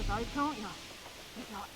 So can't you? It's like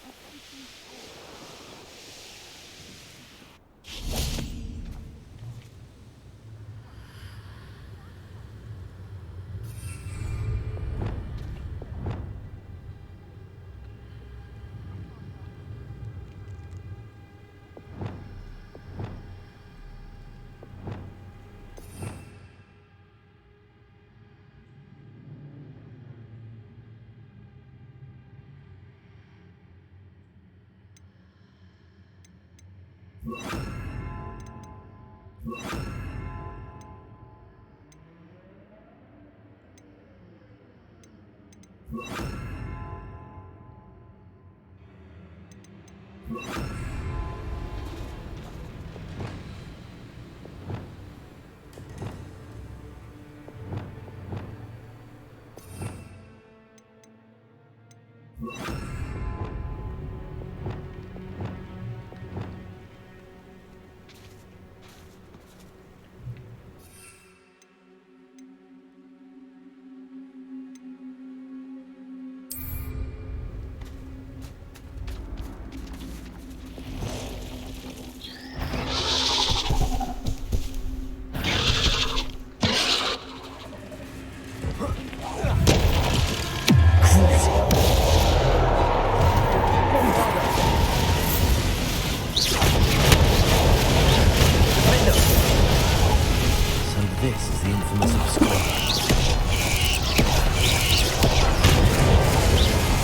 This is the infamous obscure.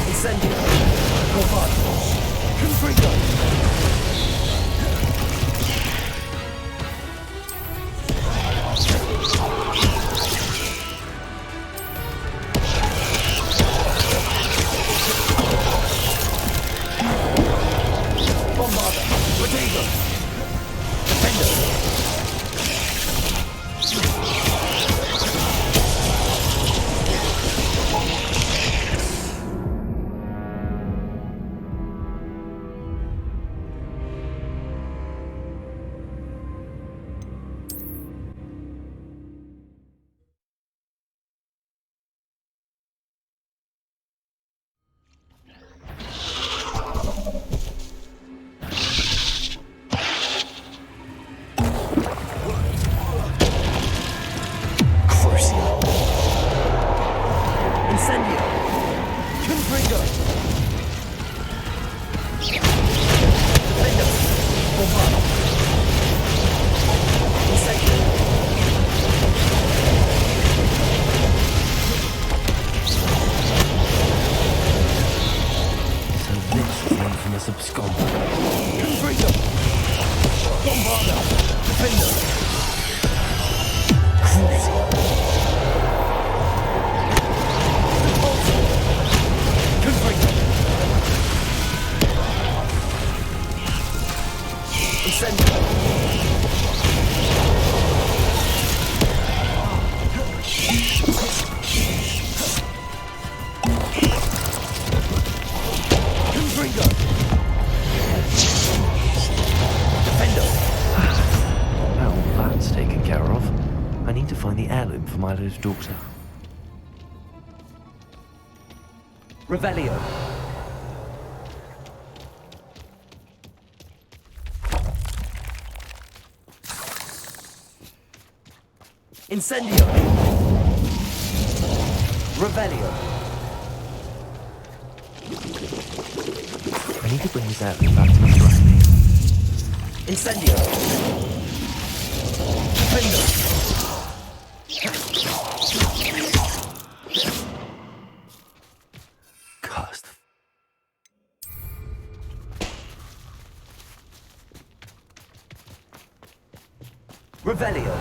Incendio! Bombardo! Confringo! Bombardo! Protego! Defender! Incendio! Confringo! Defender! Bombardo! Incendio! So this is the infamous abscond. Confringo! Bombardo! Defender! Cruising! Now that's taken care of. I need to find the heirloom for Milo's daughter. Revelio. Incendio. Revelio. I need to bring this heirloom back to my throne. Incendio. Defender. Cursed. Revelio.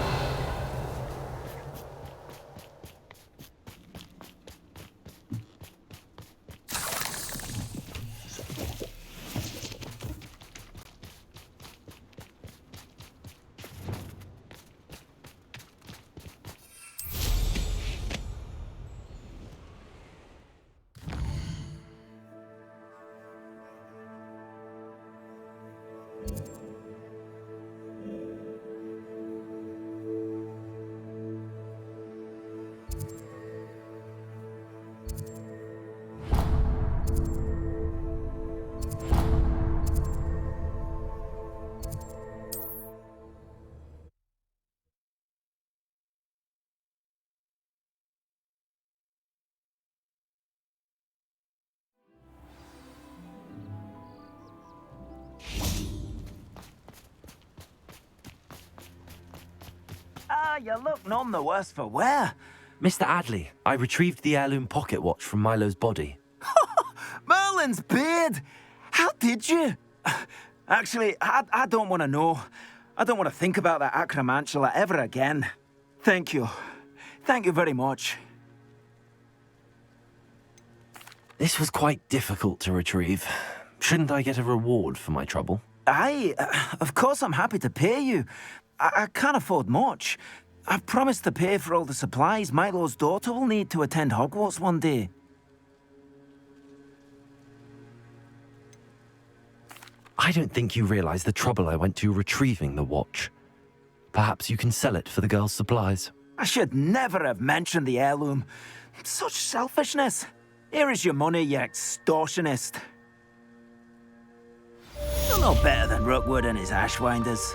you look none the worse for wear. Mr. Adley, I retrieved the heirloom pocket watch from Milo's body. Merlin's beard! How did you? Actually, I don't want to know. I don't want to think about that acromantula ever again. Thank you. Thank you very much. This was quite difficult to retrieve. Shouldn't I get a reward for my trouble? Aye, of course I'm happy to pay you. I can't afford much. I've promised to pay for all the supplies Milo's daughter will need to attend Hogwarts one day. I don't think you realize the trouble I went to retrieving the watch. Perhaps you can sell it for the girl's supplies. I should never have mentioned the heirloom. Such selfishness. Here is your money, you extortionist. You're no better than Rookwood and his ashwinders.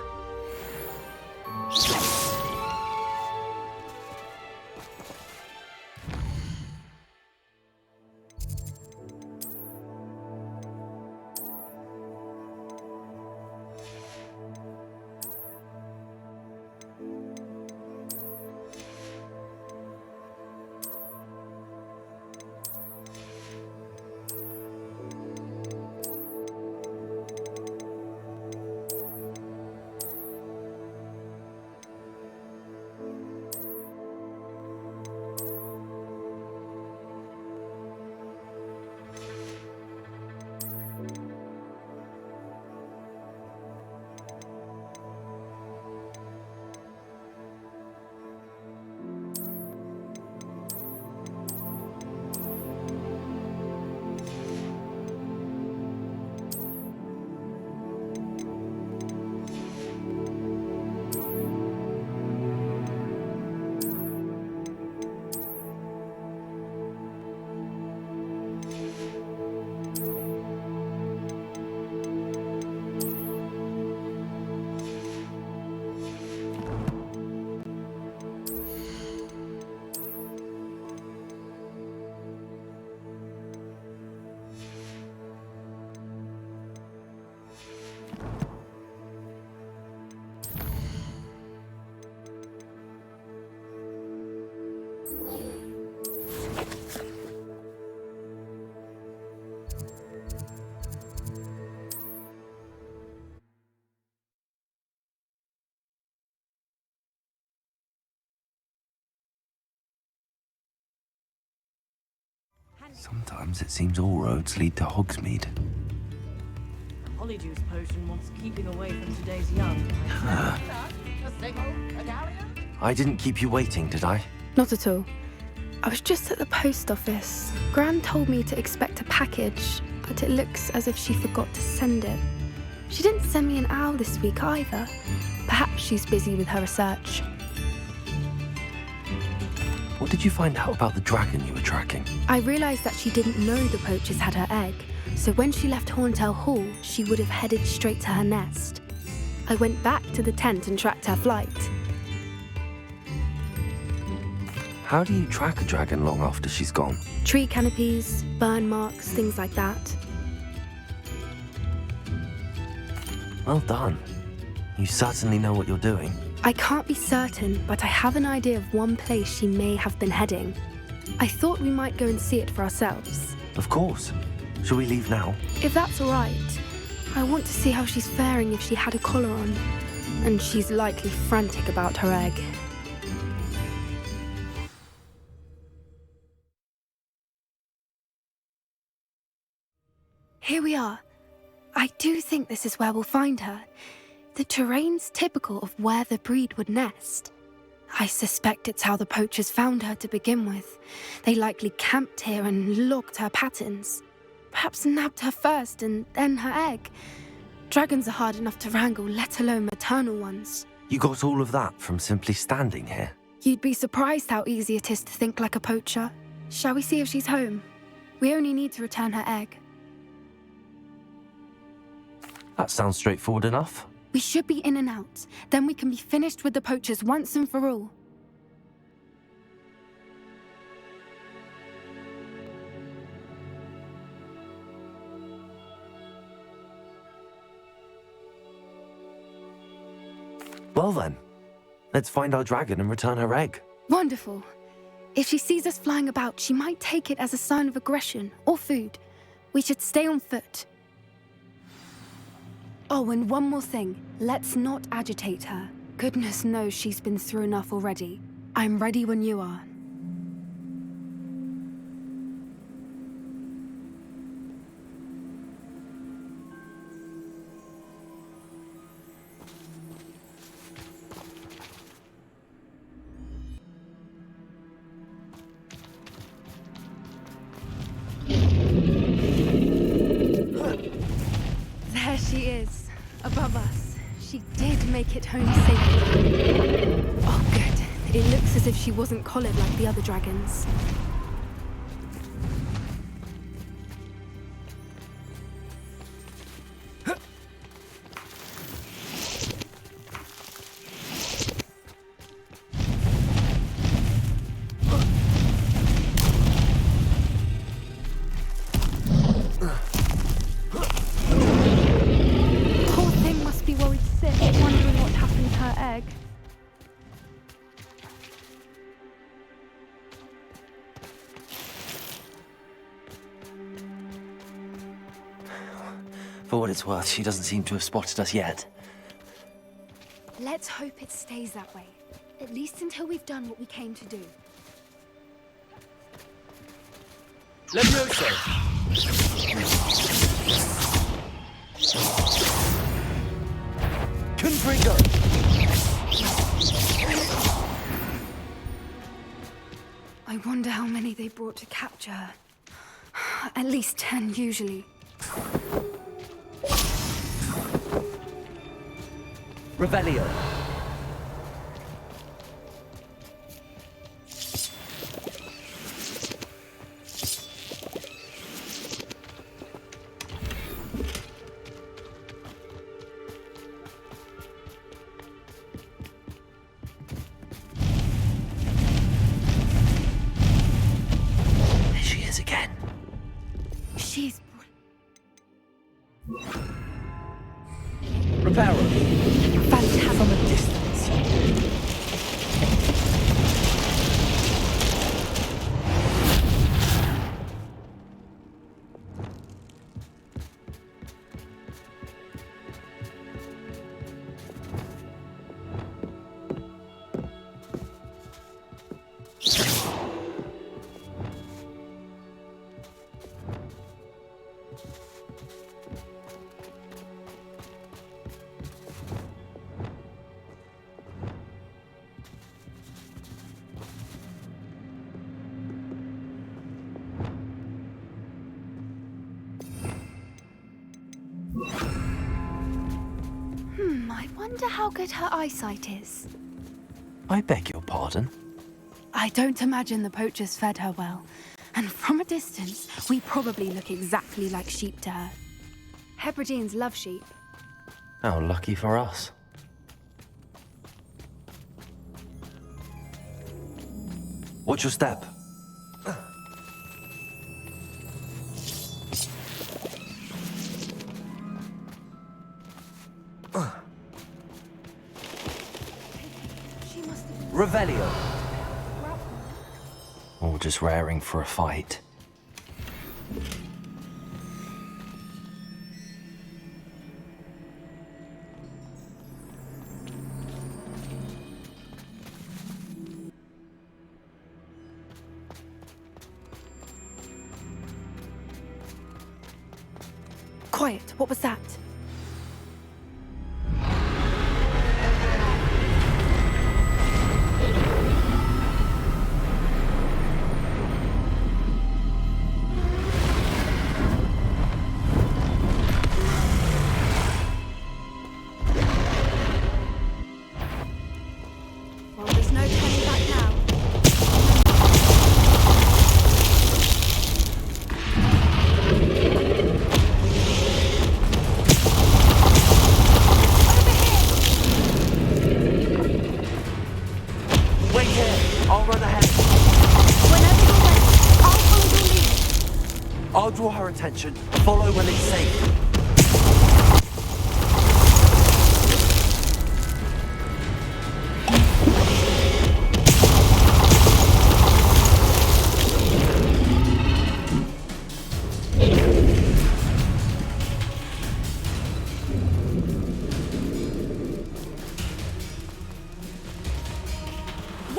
Sometimes it seems all roads lead to Hogsmeade. Polyjuice potion wants keeping away from today's young. I didn't keep you waiting, did I? Not at all. I was just at the post office. Gran told me to expect a package, but it looks as if she forgot to send it. She didn't send me an owl this week either. Perhaps she's busy with her research. What did you find out about the dragon you were tracking? I realised that she didn't know the poachers had her egg, so when she left Horntail Hall, she would have headed straight to her nest. I went back to the tent and tracked her flight. How do you track a dragon long after she's gone? Tree canopies, burn marks, things like that. Well done. You certainly know what you're doing. I can't be certain, but I have an idea of one place she may have been heading. I thought we might go and see it for ourselves. Of course. Shall we leave now? If that's all right. I want to see how she's faring if she had a collar on. And she's likely frantic about her egg. Here we are. I do think this is where we'll find her. The terrain's typical of where the breed would nest. I suspect it's how the poachers found her to begin with. They likely camped here and logged her patterns. Perhaps nabbed her first and then her egg. Dragons are hard enough to wrangle, let alone maternal ones. You got all of that from simply standing here? You'd be surprised how easy it is to think like a poacher. Shall we see if she's home? We only need to return her egg. That sounds straightforward enough. We should be in and out. Then we can be finished with the poachers once and for all. Well then, Let's find our dragon and return her egg. Wonderful. If she sees us flying about, she might take it as a sign of aggression or food. We should stay on foot. Oh, and one more thing. Let's not agitate her. Goodness knows she's been through enough already. I'm ready when you are. There she is, above us. She did make it home safely. Oh, good. It looks as if she wasn't collared like the other dragons. For what it's worth, she doesn't seem to have spotted us yet. Let's hope it stays that way. At least until we've done what we came to do. Levioso! Confringo! I wonder how many they brought to capture her. At least 10 usually. Revelio. There she is again. She's... Reparo. Fantastic. From a distance. I wonder how good her eyesight is. I beg your pardon? I don't imagine the poachers fed her well. And from a distance, we probably look exactly like sheep to her. Hebrideans love sheep. How lucky for us. Watch your step. Revelio. Or just raring for a fight. Quiet, what was that? Well, there's no turning back now. Wait here. I'll run ahead. Whenever you're ready, I'll follow your lead. I'll draw her attention. Follow when it's safe.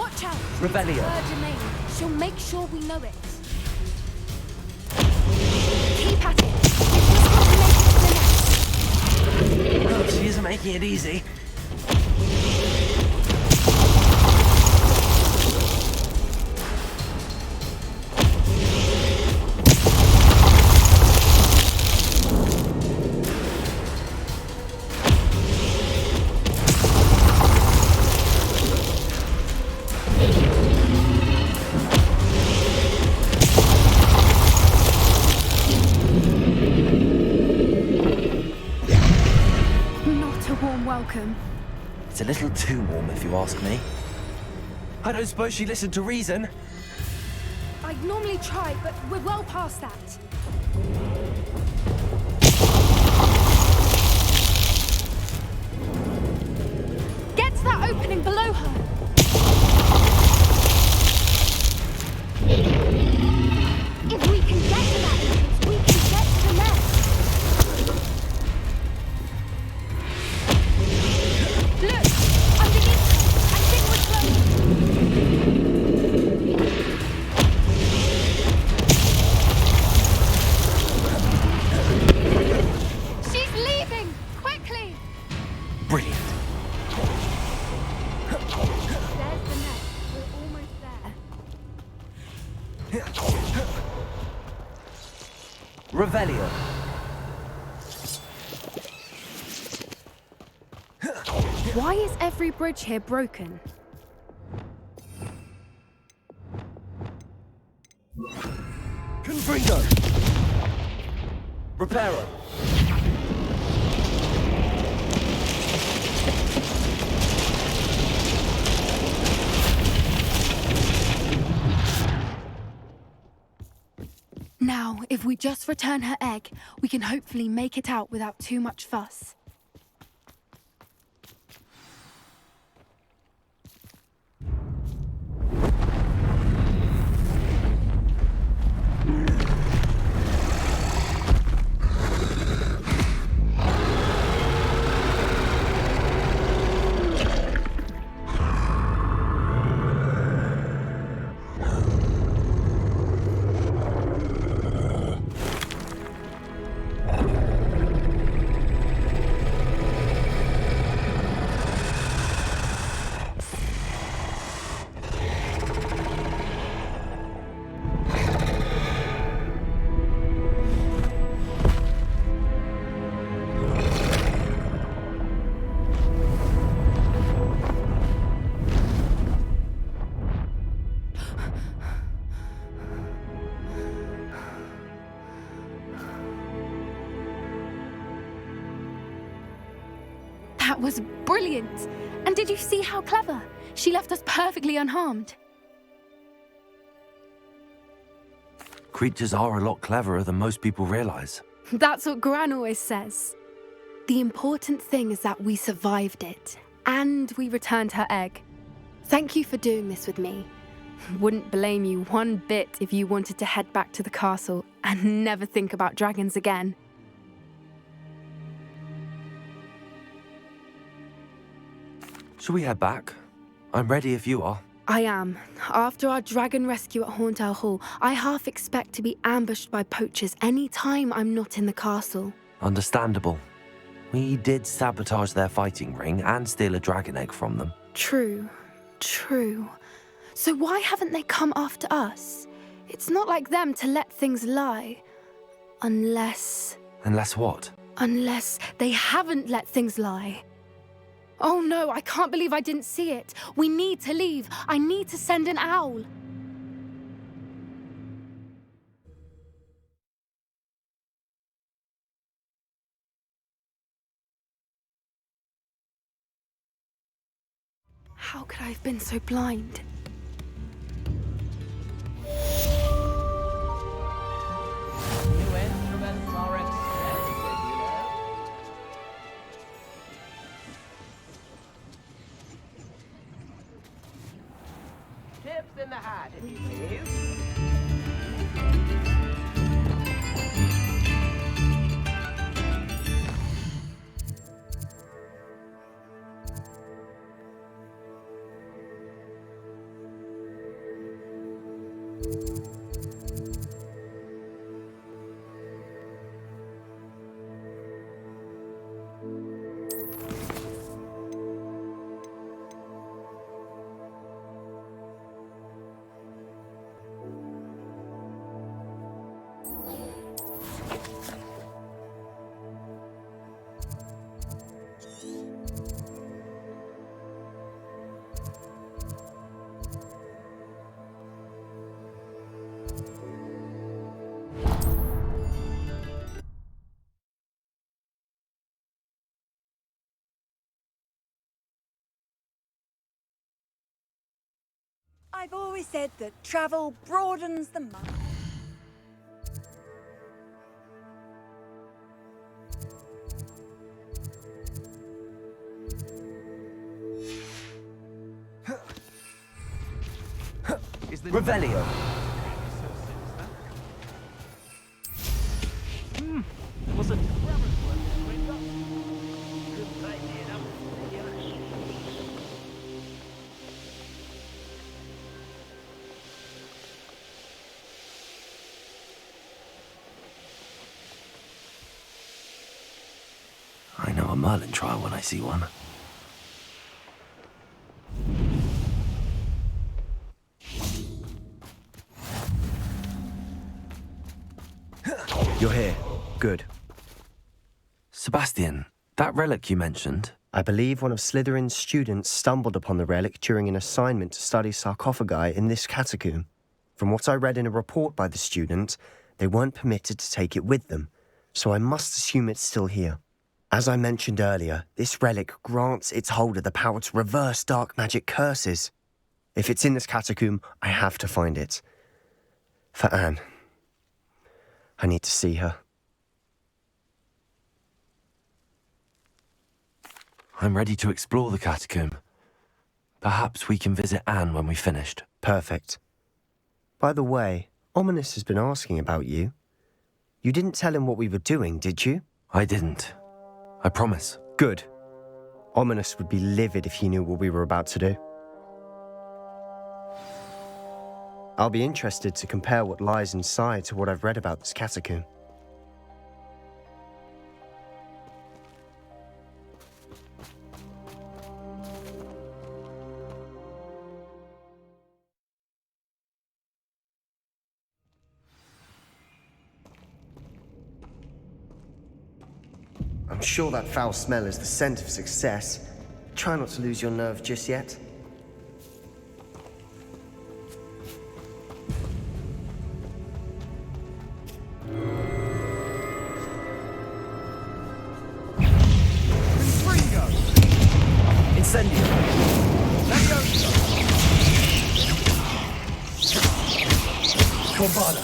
Watch out! Revelio. It's her domain. She'll make sure we know it. Keep at it. We've just got to make it to the nest. Oh, she isn't making it easy. Not a warm welcome. It's a little too warm, if you ask me. I don't suppose she listened to reason. I'd normally try, but we're well past that. Get to that opening below her. If we can get to that entrance, we can get to the nest. Look! Underneath her! I think we're close. She's leaving! Quickly! Brilliant. There's the nest. We're almost there. Revelio. Why is every bridge here broken? Confringo. Reparo. Now, if we just return her egg, we can hopefully make it out without too much fuss. That was brilliant! And did you see how clever? She left us perfectly unharmed. Creatures are a lot cleverer than most people realize. That's what Gran always says. The important thing is that we survived it, and we returned her egg. Thank you for doing this with me. Wouldn't blame you one bit if you wanted to head back to the castle and never think about dragons again. Shall we head back? I'm ready if you are. I am. After our dragon rescue at Hauntow Hall, I half expect to be ambushed by poachers any time I'm not in the castle. Understandable. We did sabotage their fighting ring and steal a dragon egg from them. True. So why haven't they come after us? It's not like them to let things lie. Unless what? Unless they haven't let things lie. Oh no, I can't believe I didn't see it. We need to leave. I need to send an owl. How could I have been so blind? New instruments are expensive, you know. Tips in the hat, if you please. I've always said that travel broadens the mind. Revelio. Was it? I know a Merlin trial when I see one. You're here. Good. Sebastian, that relic you mentioned, I believe one of Slytherin's students stumbled upon the relic during an assignment to study sarcophagi in this catacomb. From what I read in a report by the student, they weren't permitted to take it with them, so I must assume it's still here. As I mentioned earlier, this relic grants its holder the power to reverse dark magic curses. If it's in this catacomb, I have to find it. For Anne. I need to see her. I'm ready to explore the catacomb. Perhaps we can visit Anne when we've finished. Perfect. By the way, Ominous has been asking about you. You didn't tell him what we were doing, did you? I didn't. I promise. Good. Ominous would be livid if he knew what we were about to do. I'll be interested to compare what lies inside to what I've read about this catacomb. I'm sure that foul smell is the scent of success. Try not to lose your nerve just yet. Incendio! Combada!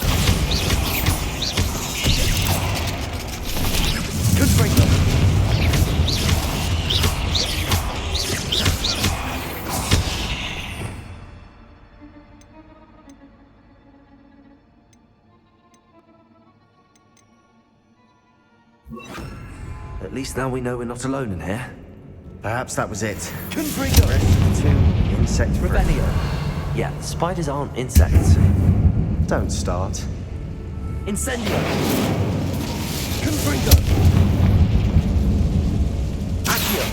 Confringo! At least now we know we're not alone in here. Perhaps that was it. Confringo! Insect free. Revelio! Yeah, spiders aren't insects. Don't start. Incendio! Confringo! Accio!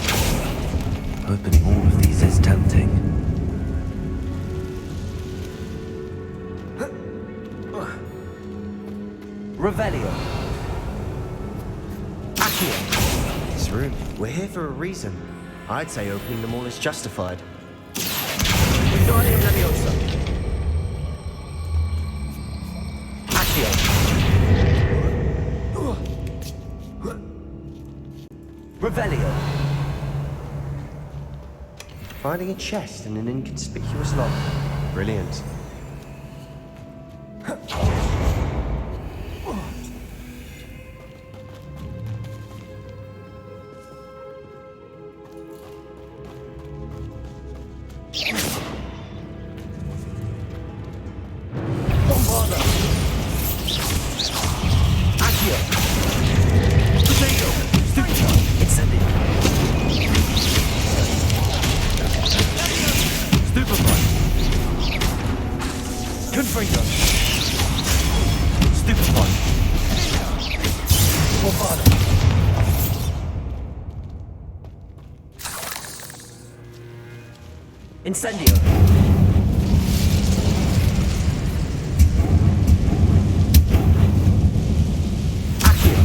Opening all of these is tempting. Revelio! Accio! This room. We're here for a reason. I'd say opening them all is justified. Wingardium Leviosa! Accio! Revelio! Finding a chest in an inconspicuous lock. Brilliant. Confringo. Stupefy. Bombada. Incendio. Accio.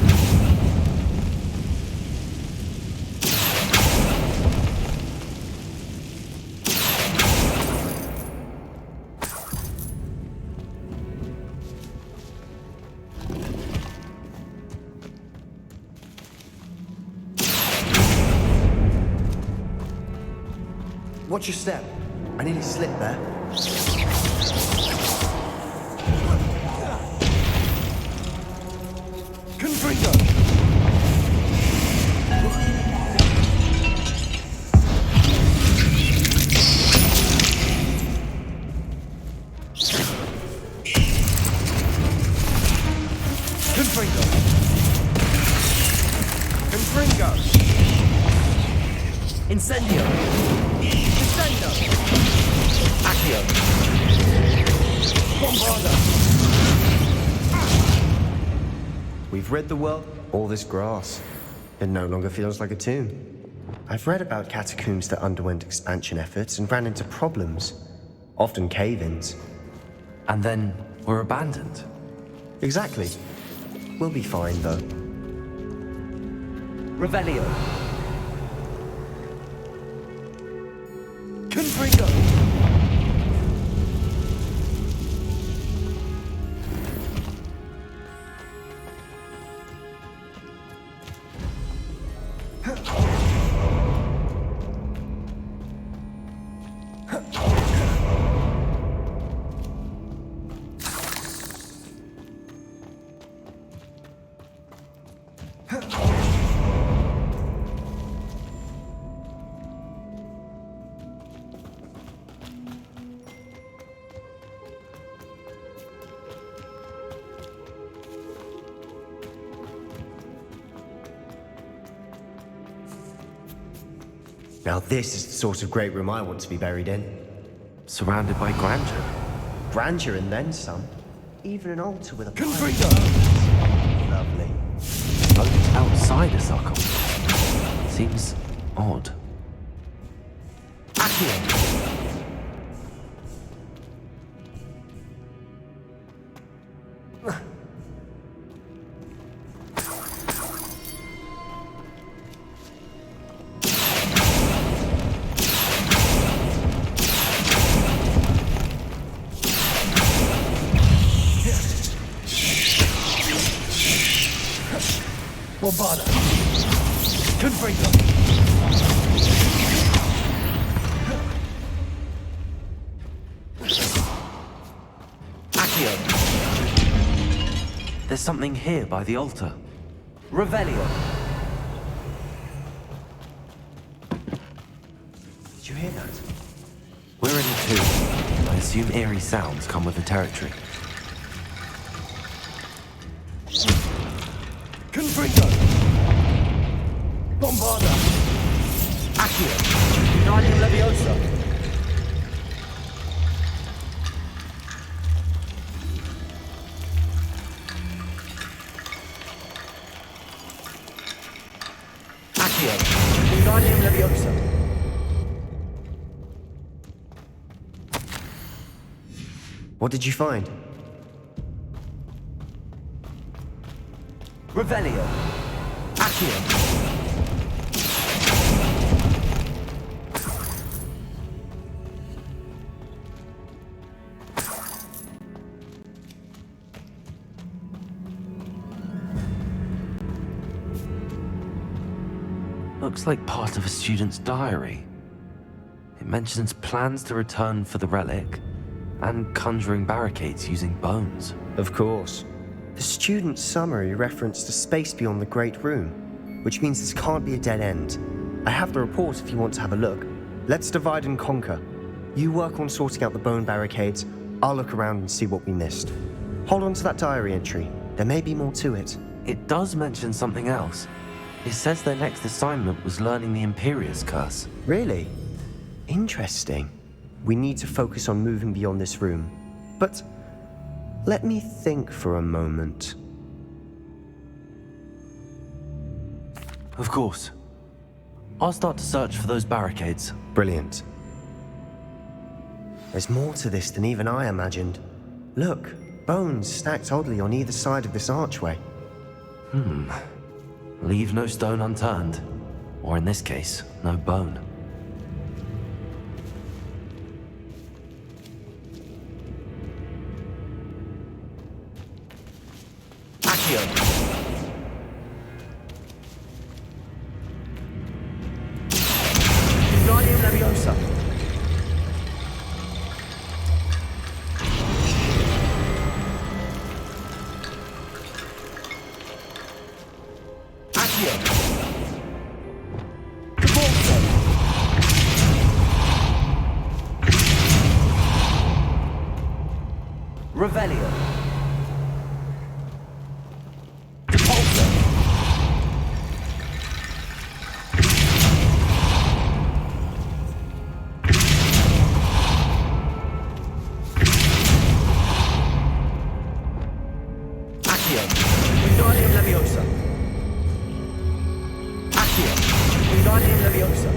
Watch your step. I nearly slipped there. Confringo. Confringo. Confringo. Incendio. Incendio. Accio. Bombarda. We've rid the world of all this grass. It no longer feels like a tomb. I've read about catacombs that underwent expansion efforts and ran into problems, often cave-ins. And then were abandoned. Exactly. We'll be fine, though. Revelio. Confringo. Now this is the sort of great room I want to be buried in. Surrounded by grandeur. Grandeur and then some. Even an altar with a Confringo. Lovely. Both outside a sarcophagus. Seems odd. Accio. Bombada. Confringo. Accio. There's something here by the altar. Revelio. Did you hear that? We're in a tomb. I assume eerie sounds come with the territory. Confringo. Bombarda. Accio. Guardian Leviosa. Accio. Guardian Leviosa. What did you find? Revelio. Accio. Looks like part of a student's diary. It mentions plans to return for the relic and conjuring barricades using bones. Of course. The student's summary referenced a space beyond the Great Room, which means this can't be a dead end. I have the report if you want to have a look. Let's divide and conquer. You work on sorting out the bone barricades, I'll look around and see what we missed. Hold on to that diary entry. There may be more to it. It does mention something else. It says their next assignment was learning the Imperious Curse. Really? Interesting. We need to focus on moving beyond this room. But Let me think for a moment. Of course. I'll start to search for those barricades. Brilliant. There's more to this than even I imagined. Look, bones stacked oddly on either side of this archway. Leave no stone unturned. Or in this case, no bone. Accio! Wingardium Leviosa! Accio! Cavolso! Revelio! Depulso! Accio! Wingardium Leviosa! Accio! Wingardium Leviosa!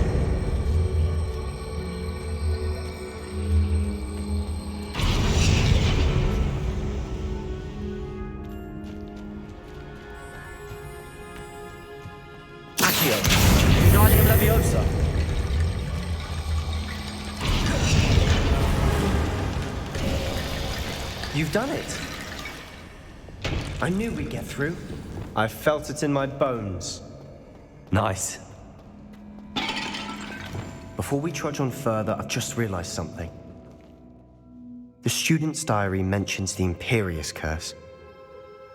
Accio! Wingardium Leviosa! You've done it. I knew we'd get through. I felt it in my bones. Nice. Before we trudge on further, I've just realized something. The student's diary mentions the Imperious Curse.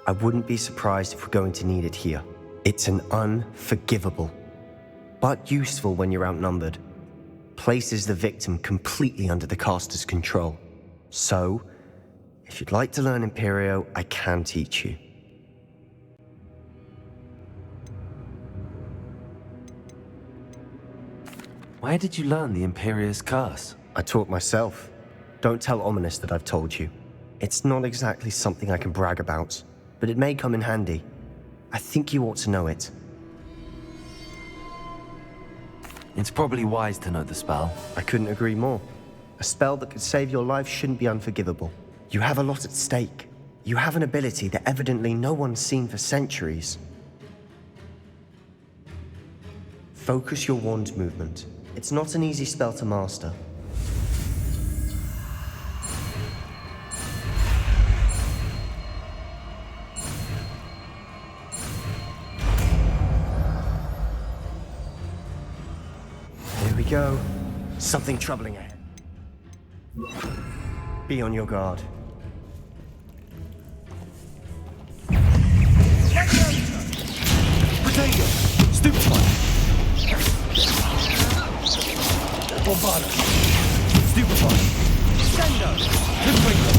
I wouldn't be surprised if we're going to need it here. It's an unforgivable, but useful when you're outnumbered. Places the victim completely under the caster's control. So, if you'd like to learn Imperio, I can teach you. Where did you learn the Imperious Curse? I taught myself. Don't tell Ominous that I've told you. It's not exactly something I can brag about, but it may come in handy. I think you ought to know it. It's probably wise to know the spell. I couldn't agree more. A spell that could save your life shouldn't be unforgivable. You have a lot at stake. You have an ability that evidently no one's seen for centuries. Focus your wand movement. It's not an easy spell to master. Here we go. Something troubling ahead. Be on your guard. Potato! Stupefy! Bombarda! Stupefy! Sendo! Confringo!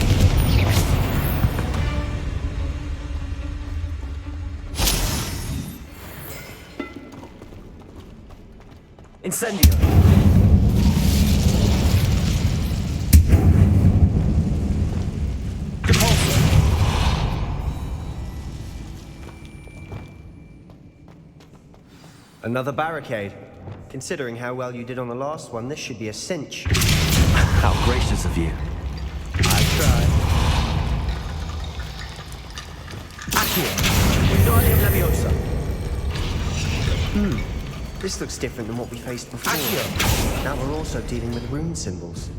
Incendio! Depulso! Another barricade. Considering how well you did on the last one, this should be a cinch. How gracious of you. I tried. Accio! Wingardium Leviosa! This looks different than what we faced before. Accio! Now we're also dealing with rune symbols.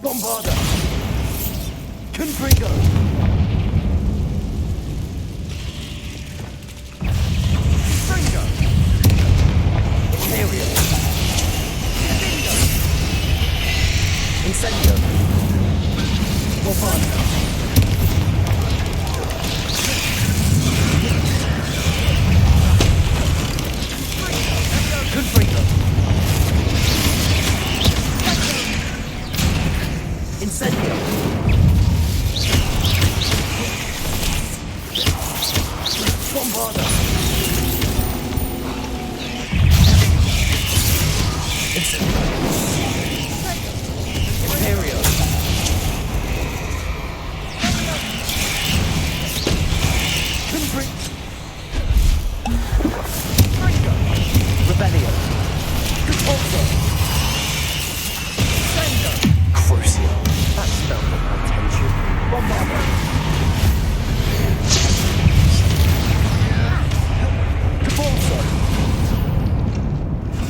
Bombarda! Confringo! Confringo! Imperial! Incendio! Bombarda! Confringo! Incendio! Bombarda! Incendio! Imperial! Confringo! Rebellion! Repulsor! Crucio! That spelled my attention. Bombarda! Repulsor!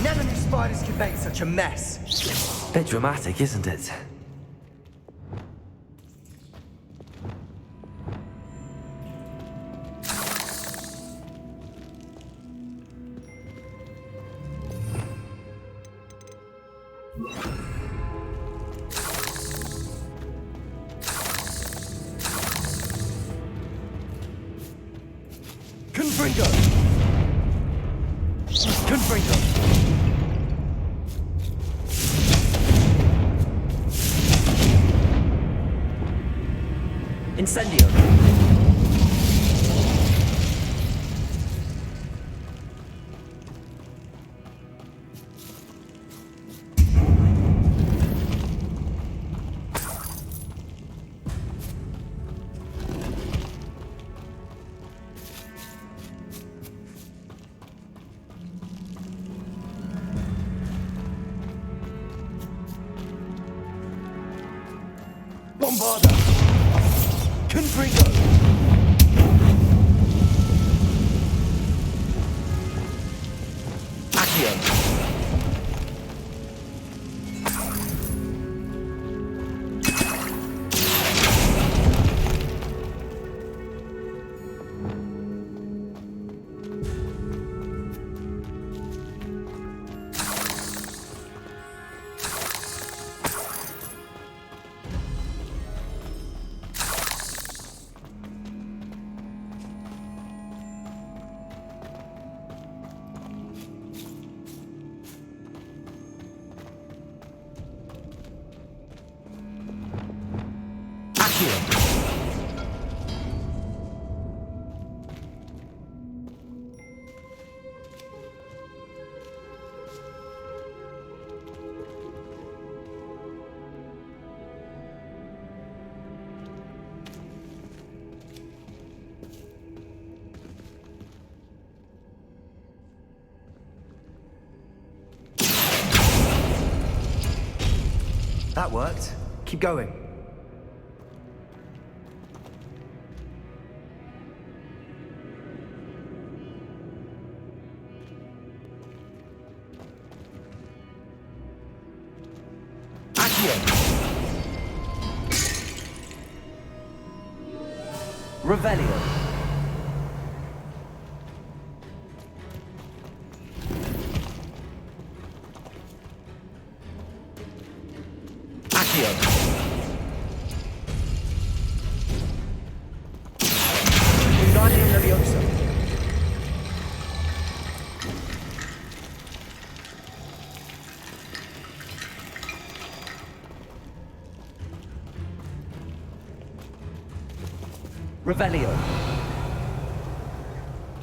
Never knew spiders could make such a mess. Bit dramatic, isn't it? Confringo! Confringo! Incendio! Bombarda! Confringo! Accio! That worked. Keep going. Accio! Revelio! Accio! Wingardium Leviosa! Revelio!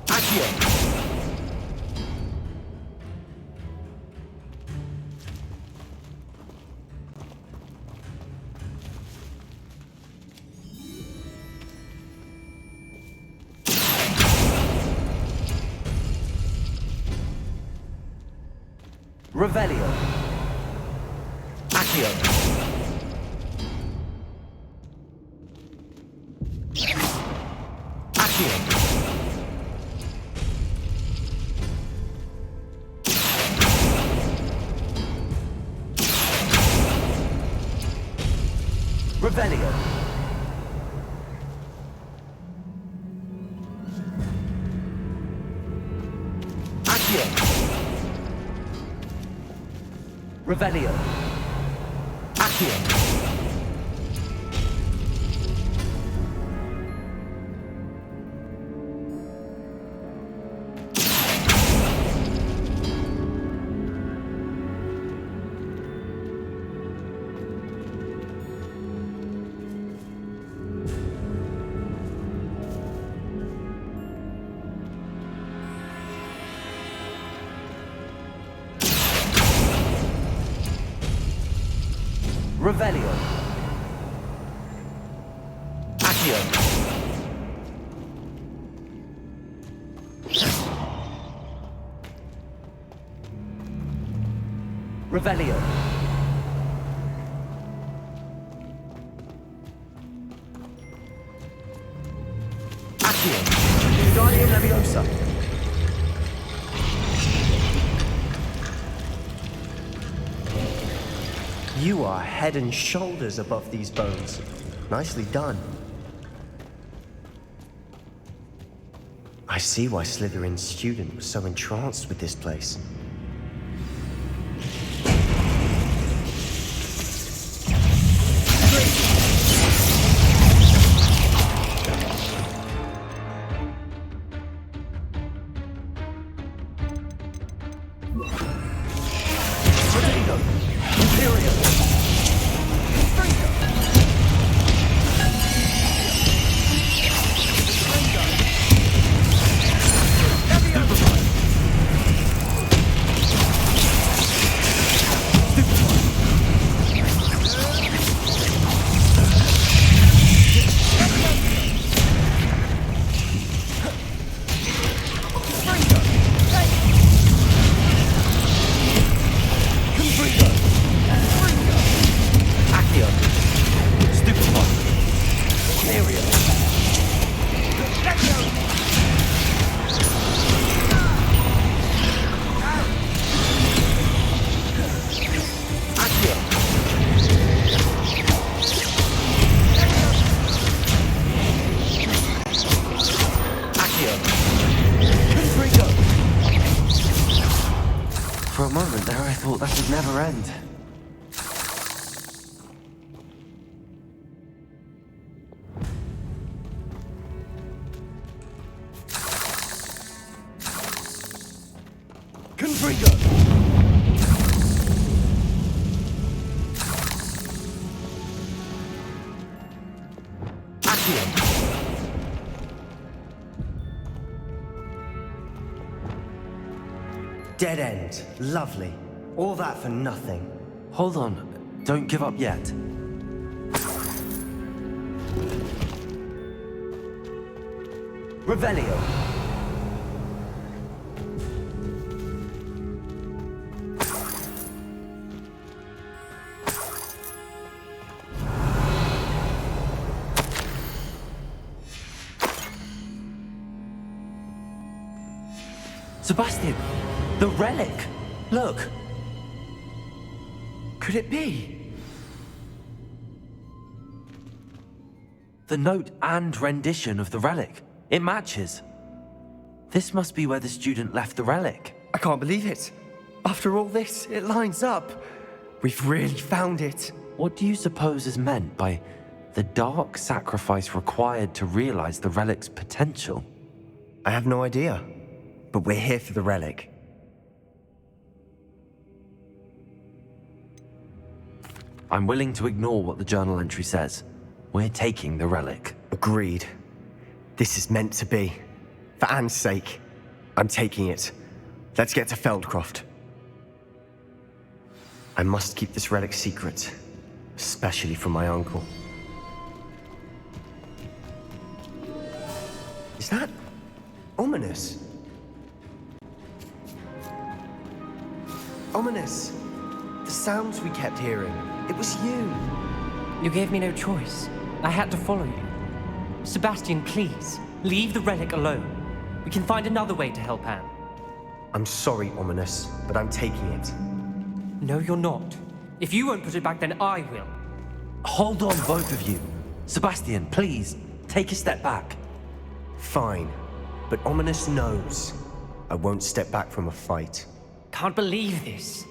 Accio! Revelio! Accio! Accio! Revelio. Accio. Revelio. Accio. Revelio. Accio. Revelio. Accio. Guardian Leviosa. You are head and shoulders above these bones. Nicely done. I see why Slytherin's student was so entranced with this place. For a moment there, I thought that would never end. Confringo! Accio. Dead end. Lovely. All that for nothing. Hold on. Don't give up yet. Revelio. Sebastian, the relic. Look. Could it be? The note and rendition of the relic. It matches. This must be where the student left the relic. I can't believe it. After all this, it lines up. We've really found it. What do you suppose is meant by the dark sacrifice required to realize the relic's potential? I have no idea. But we're here for the relic. I'm willing to ignore what the journal entry says. We're taking the relic. Agreed. This is meant to be. For Anne's sake, I'm taking it. Let's get to Feldcroft. I must keep this relic secret, especially from my uncle. Is that ominous? Ominous. The sounds we kept hearing. It was you. You gave me no choice. I had to follow you. Sebastian, please, leave the relic alone. We can find another way to help Anne. I'm sorry, Ominous, but I'm taking it. No, you're not. If you won't put it back, then I will. Hold on, both of you. Sebastian, please, take a step back. Fine, but Ominous knows I won't step back from a fight. Can't believe this.